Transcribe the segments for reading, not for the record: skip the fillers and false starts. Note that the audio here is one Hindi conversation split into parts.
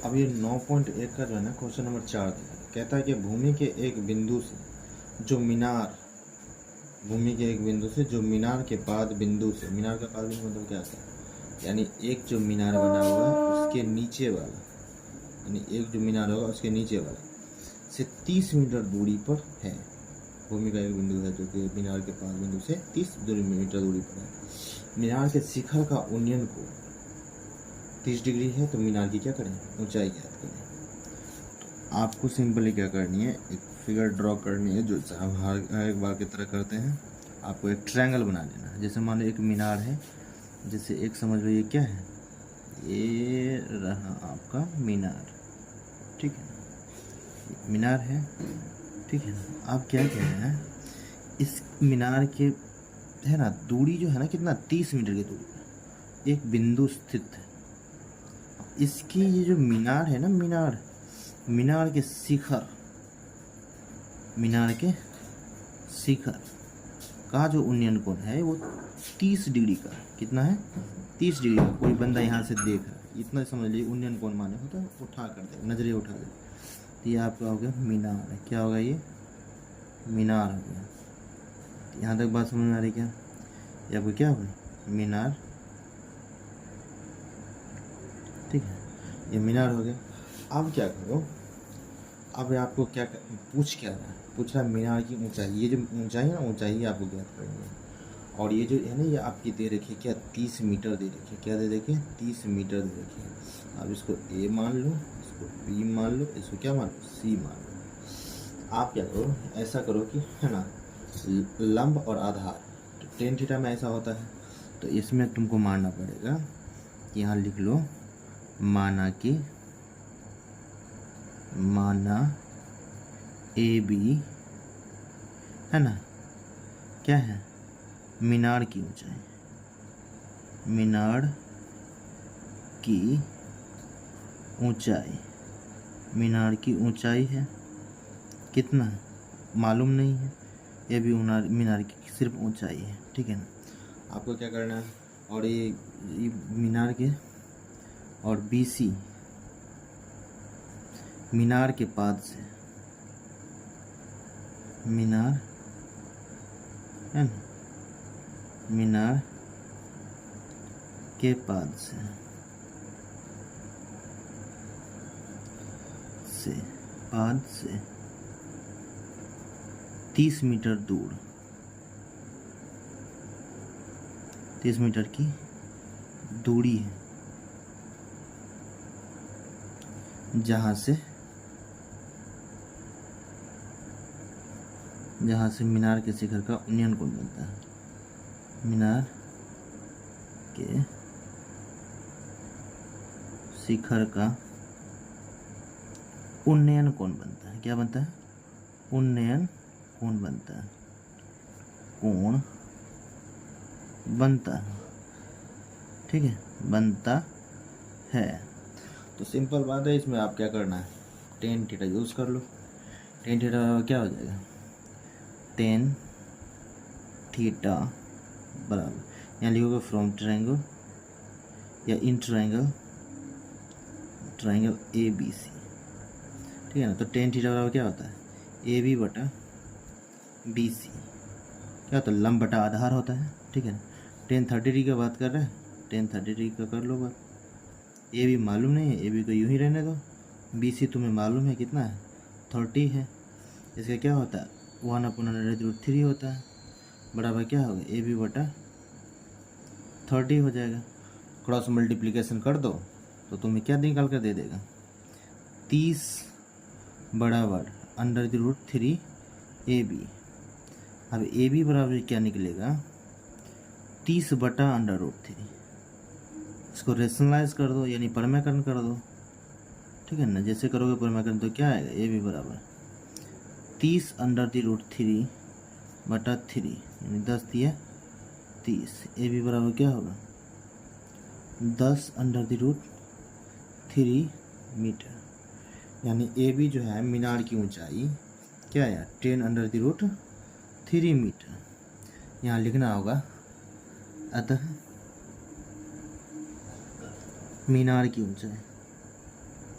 अब ये 9.1 का जो है ना क्वेश्चन नंबर 4 कहता है कि भूमि के एक बिंदु से जो मीनार के बाद बिंदु से, मीनार का बाद बिंदु मतलब क्या होता है, यानी एक जो मीनार बना हुआ है उसके नीचे वाला, यानी एक जो मीनार होगा उसके नीचे वाला से 30 मीटर दूरी पर है। भूमि का एक बिंदु है जो कि मीनार के पास बिंदु से 30 मीटर दूरी पर है। मीनार के शिखर का उन्नयन कोण 30 डिग्री है, तो मीनार की क्या करें, ऊंचाई याद करें। तो आपको सिंपली क्या करनी है, एक फिगर ड्रॉ करनी है जो हम हर एक बार की तरह करते हैं। आपको एक ट्रायंगल बना लेना है। जैसे मान लो एक मीनार है, जैसे एक समझ लो ये क्या है, ये रहा आपका मीनार, ठीक है, मीनार है, ठीक है ना। आप क्या कह रहे हैं, इस मीनार के है ना दूरी जो है ना कितना, 30 मीटर की दूरी पर एक बिंदु स्थित है। इसकी ये जो मीनार है ना, मीनार के शिखर का जो उन्नयन कोण है वो 30 डिग्री का, कितना है, 30 डिग्री का। कोई बंदा यहाँ से देख रहा है, इतना समझ लीजिए उन्नयन कोण माने होता है उठा कर दे, नजरें उठा दे, तो ये आपका हो गया मीनार है। क्या होगा, ये मीनार हो गया। यहाँ तक बात समझ में आ रही क्या, ये आपको क्या होगा, मीनार, ठीक है, ये मीनार हो गया। अब क्या करो, अब आपको क्या पूछ रहा है मीनार की ऊंचाई, ये जो ऊंचाई है ना, ऊंचाई आपको ज्ञात करनी है। और ये जो है ना, ये आपकी दे रखी है क्या, 30 मीटर दे रखी है। क्या दे रखी है, 30 मीटर दे रखी है। अब इसको ए मान लो, इसको बी मान लो, इसको क्या मान लो, सी मान लो। आप क्या करो, ऐसा करो कि है ना, लंब और आधार, तो टेन थीटा में ऐसा होता है, तो इसमें तुमको मानना पड़ेगा कि यहाँ लिख लो, माना ए बी है ना, क्या है, मीनार की ऊंचाई, मीनार की ऊंचाई है कितना, मालूम नहीं है, ये भी मीनार की सिर्फ ऊंचाई है, ठीक है ना। आपको क्या करना है, और ये मीनार के और BC मीनार के पाद से, मीनार है ना, मीनार के पाद से 30 मीटर दूर, 30 मीटर की दूरी है, जहाँ से मीनार के शिखर का उन्नयन कोण बनता है, मीनार के शिखर का उन्नयन कोण बनता है। क्या बनता है, उन्नयन कोण बनता है, कोण बनता है, ठीक है, बनता है। तो सिंपल बात है, इसमें आप क्या करना है, टेन थीटा यूज़ कर लो। टेन थीटा क्या हो जाएगा, टेन थीटा बराबर, यहाँ लिखोगे फ्रॉम ट्रायंगल या इन ट्रायंगल ABC, ठीक है ना। तो टेन थीटा बराबर क्या होता है, AB बटा BC, क्या होता है, लंब बटा आधार होता है, ठीक है ना। टेन 30 डिग्री का बात कर रहे हैं, टेन 30 डिग्री का कर लो बात। AB मालूम नहीं है, AB को यूं ही रहने दो। BC तुम्हें मालूम है कितना है, 30 है। इसका क्या होता है, 1/√3 होता है, बराबर क्या होगा, AB बटा 30 हो जाएगा। क्रॉस मल्टीप्लिकेशन कर दो तो तुम्हें क्या निकाल कर दे देगा, 30 बराबर √3 AB। अब AB बराबर क्या निकलेगा, 30 बटा √3। इसको रेशनलाइज कर दो, यानी परमेकरण कर दो, ठीक है ना। जैसे करोगे परमेकरण तो क्या आएगा, AB बराबर 30 √3 बटा 3, यानी 10 दिया 30। AB बराबर क्या होगा, 10 √3 मीटर, यानी AB जो है मीनार की ऊंचाई क्या है, 10 √3 मीटर। यहाँ लिखना होगा, अतः मीनार की ऊंचाई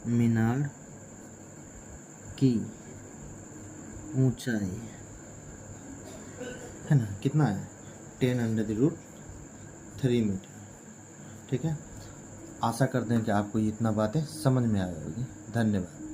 मीनार की ऊंचाई है ना, कितना है 10√3 मीटर। ठीक है, आशा करते हैं कि आपको इतना बातें समझ में आ जाएगी। धन्यवाद।